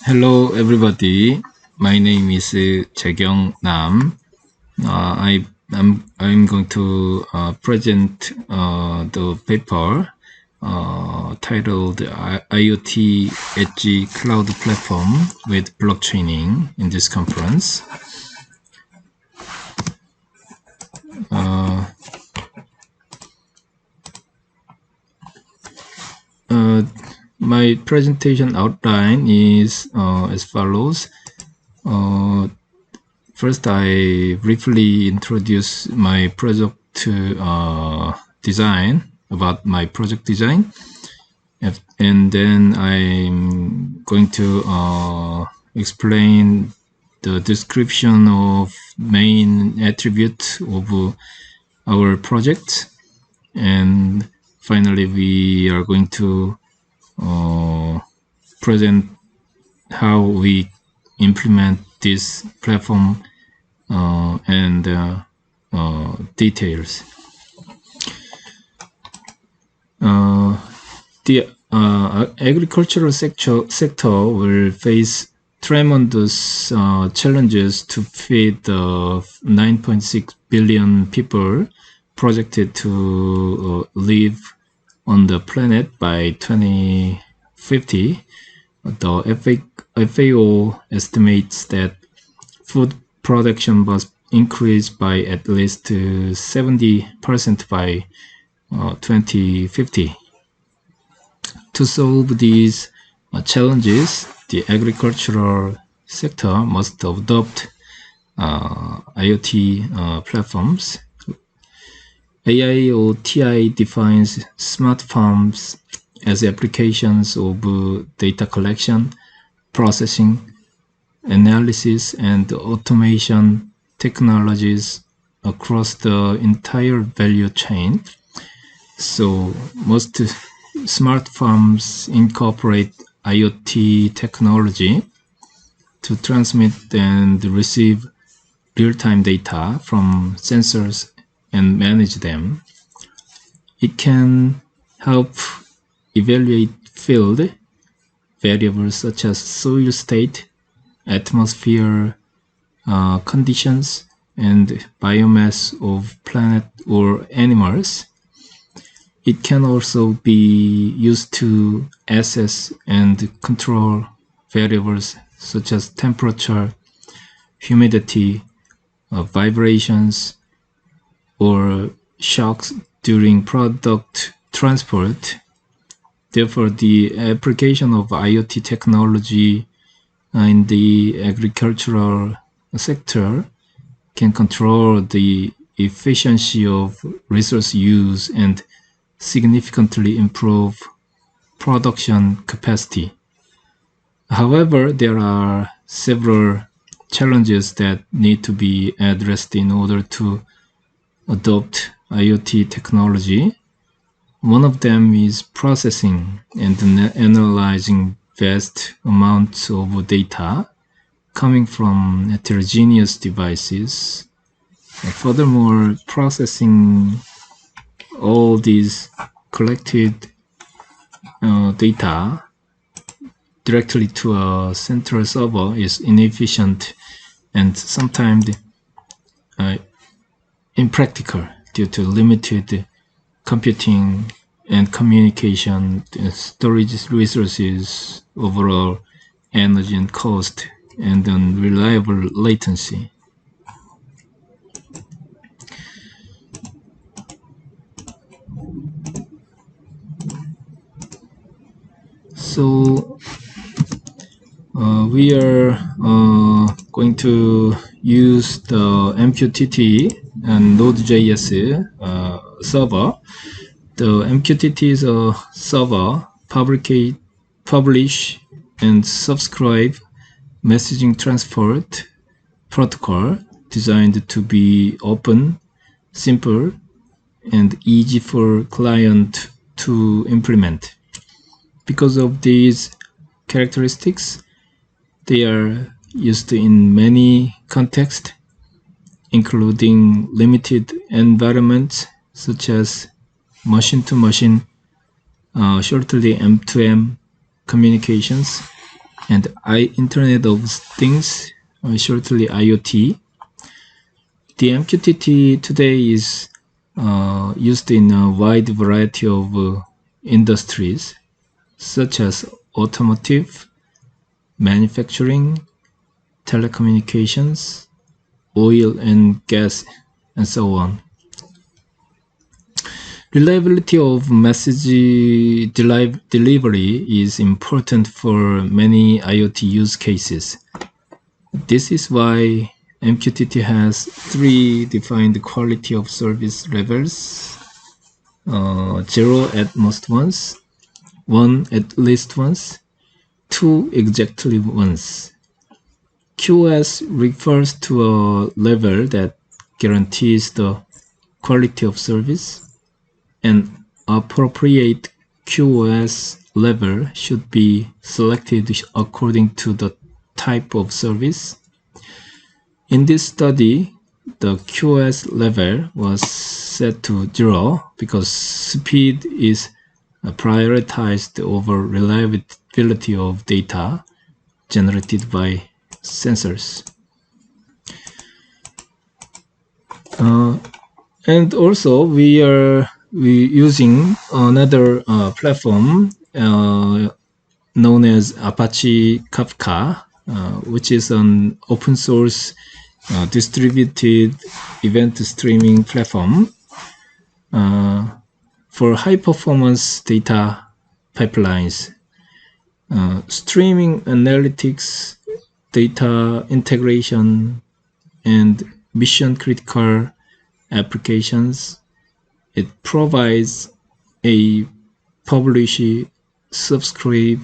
Hello everybody, my name is Jaekyung Nam. I'm going to present the paper titled IoT Edge Cloud Platform with Blockchaining in this conference. My presentation outline is as follows. First, I briefly introduce my project design, about my project design, and then I'm going to explain the description of main attribute of our project, and finally we are going to present how we implement this platform and details. The agricultural sector will face tremendous challenges to feed the 9.6 billion people projected to live on the planet by 2050. The FAO estimates that food production must increase by at least 70% by 2050. To solve these challenges, the agricultural sector must adopt IoT platforms. AIoT defines smart farms as applications of data collection, processing, analysis, and automation technologies across the entire value chain. So most smart farms incorporate IoT technology to transmit and receive real-time data from sensors and manage them. It can help evaluate field variables such as soil state, atmosphere conditions, and biomass of plant or animals. It can also be used to assess and control variables such as temperature, humidity, vibrations, or shocks during product transport. Therefore, the application of IoT technology in the agricultural sector can control the efficiency of resource use and significantly improve production capacity. However, there are several challenges that need to be addressed in order to adopt IoT technology. One of them is processing and analyzing vast amounts of data coming from heterogeneous devices. Furthermore, processing all these collected data directly to a central server is inefficient and sometimes impractical due to limited computing and communication, storage resources, overall energy and cost, and unreliable latency. So we are going to use the MQTT and Node.js server. The MQTT is a server publish and subscribe messaging transport protocol designed to be open, simple, and easy for client to implement. Because of these characteristics, they are used in many contexts, including limited environments such as machine-to-machine, shortly M2M communications, and Internet of Things, shortly IoT. The MQTT today is used in a wide variety of industries, such as automotive, manufacturing, telecommunications, oil and gas, and so on. Reliability of message delivery is important for many IoT use cases. This is why MQTT has 3 defined quality of service levels: 0 at most once, 1 at least once, 2 exactly once. QoS refers to a level that guarantees the quality of service. An appropriate QoS level should be selected according to the type of service. In this study, the QoS level was set to 0 because speed is prioritized over reliability of data generated by sensors. And also we using another platform known as Apache Kafka, which is an open source distributed event streaming platform for high performance data pipelines, streaming analytics, data integration, and mission critical applications. It provides a publish subscribe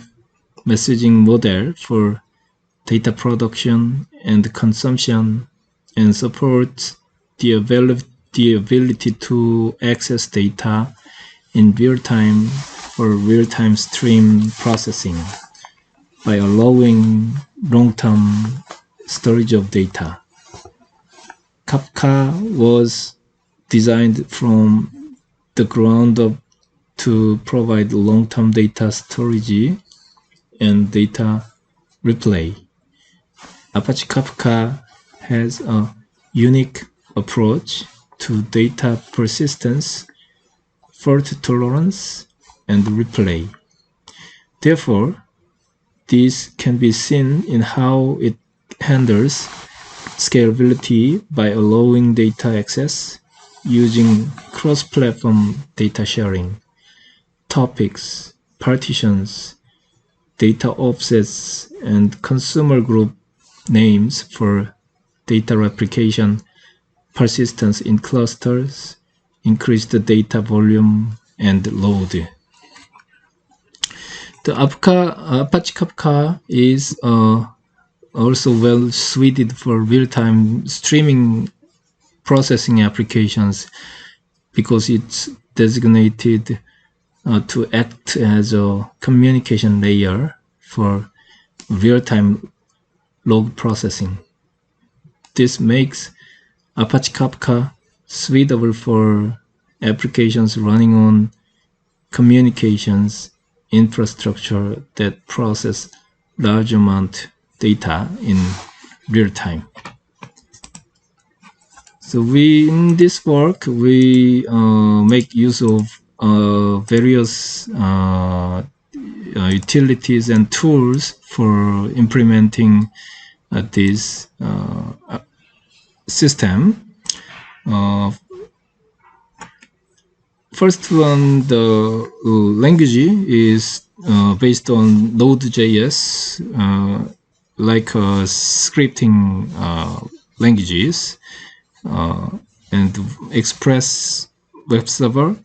messaging model for data production and consumption, and supports the ability to access data in real time for real-time stream processing by allowing long-term storage of data. Kafka was designed from the ground up to provide long-term data storage and data replay. Apache Kafka has a unique approach to data persistence, fault tolerance, and replay. Therefore, this can be seen in how it handles scalability by allowing data access using cross-platform data sharing, topics, partitions, data offsets, and consumer group names for data replication, persistence in clusters, increased data volume, and load. The Apache Kafka is also well suited for real-time streaming processing applications because it's designated to act as a communication layer for real-time log processing. This makes Apache Kafka suitable for applications running on communications infrastructure that process large amount data in real time. So in this work, we make use of various utilities and tools for implementing this system. First one, the language is based on Node.js, like scripting languages, and Express web server,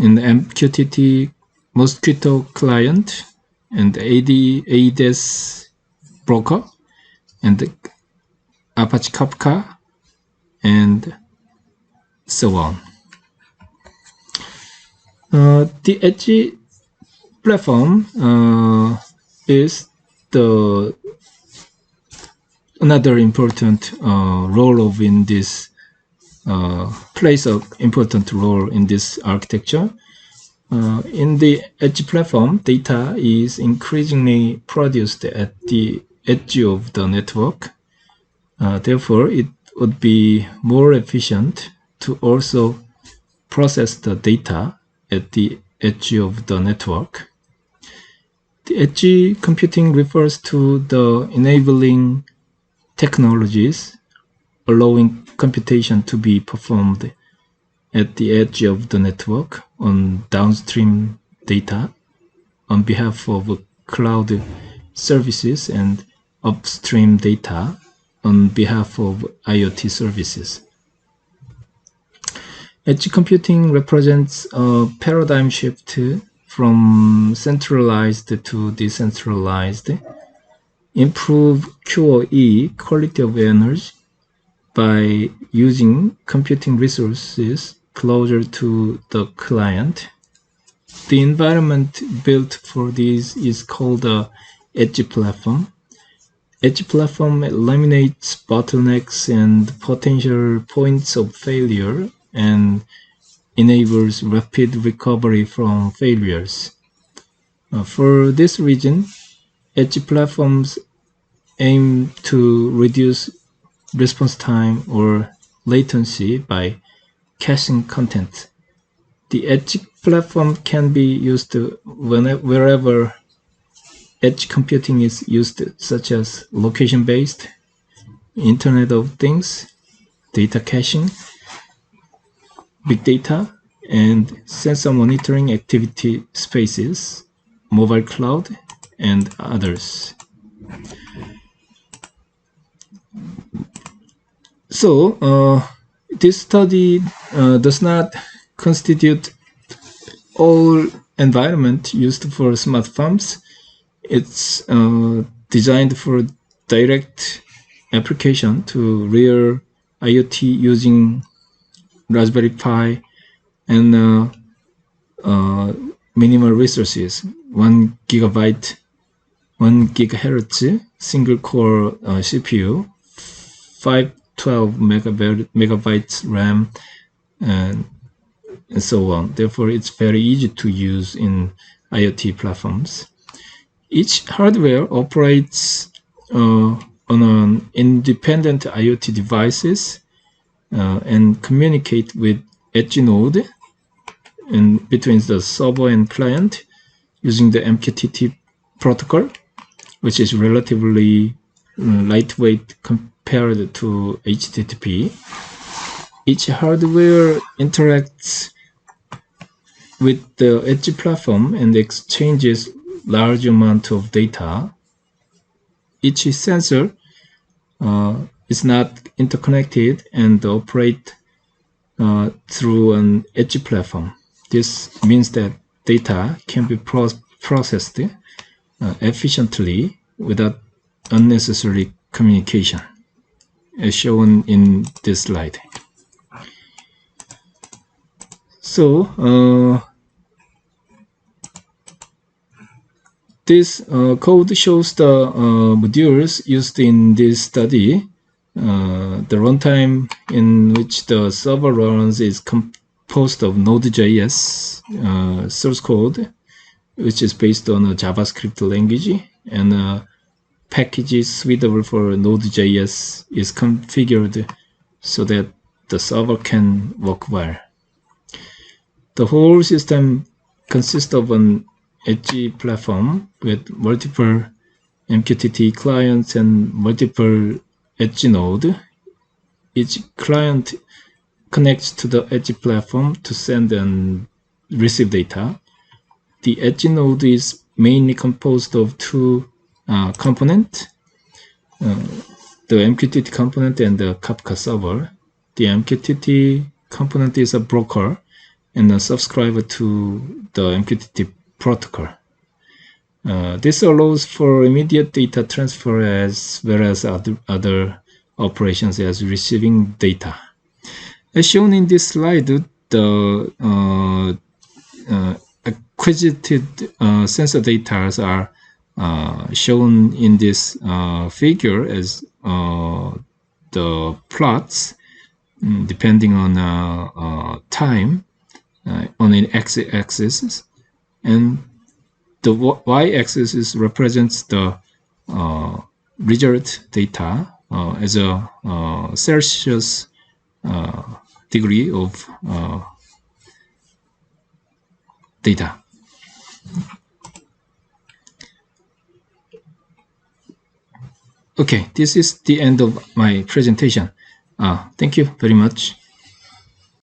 and MQTT Mosquito client, and ADS broker, and Apache Kafka, and so on. The Edge platform is the another important role in this plays an important role in this architecture. In the edge platform, data is increasingly produced at the edge of the network. Therefore, it would be more efficient to also process the data at the edge of the network. The edge computing refers to the enabling technologies allowing computation to be performed at the edge of the network on downstream data on behalf of cloud services and upstream data on behalf of IoT services. Edge computing represents a paradigm shift from centralized to decentralized, improve QoE, quality of energy, by using computing resources closer to the client. The environment built for this is called the edge platform. Edge platform eliminates bottlenecks and potential points of failure and enables rapid recovery from failures. For this reason, edge platforms aim to reduce response time or latency by caching content. The edge platform can be used wherever edge computing is used, such as location-based, Internet of Things, data caching, big data, and sensor monitoring activity spaces, mobile cloud, and others. So, this study does not constitute all environment used for smart farms. It's designed for direct application to real IoT using Raspberry Pi and minimal resources, 1 gigabyte, 1 gigahertz single core CPU, 512 megabytes RAM, and so on. Therefore, it's very easy to use in IoT platforms. Each hardware operates on an independent IoT devices and communicate with edge node and between the server and client using the MQTT protocol, which is relatively lightweight compared to HTTP. Each hardware interacts with the edge platform and exchanges large amount of data. Each sensor is not interconnected and operate through an edge platform. This means that data can be processed efficiently without unnecessary communication, as shown in this slide. So, this code shows the modules used in this study. The runtime in which the server runs is composed of Node.js source code, which is based on a JavaScript language, and packages suitable for Node.js is configured so that the server can work well. The whole system consists of an edge platform with multiple MQTT clients and multiple edge nodes. Each client connects to the edge platform to send and receive data. The edge node is mainly composed of two components, the MQTT component and the Kafka server. The MQTT component is a broker and a subscriber to the MQTT protocol. This allows for immediate data transfer as well as other operations as receiving data. As shown in this slide, the acquisited sensor data are shown in this figure as the plots depending on time. on an x-axis, and the y-axis represents the result data as a Celsius degree of data. Okay, this is the end of my presentation. Thank you very much.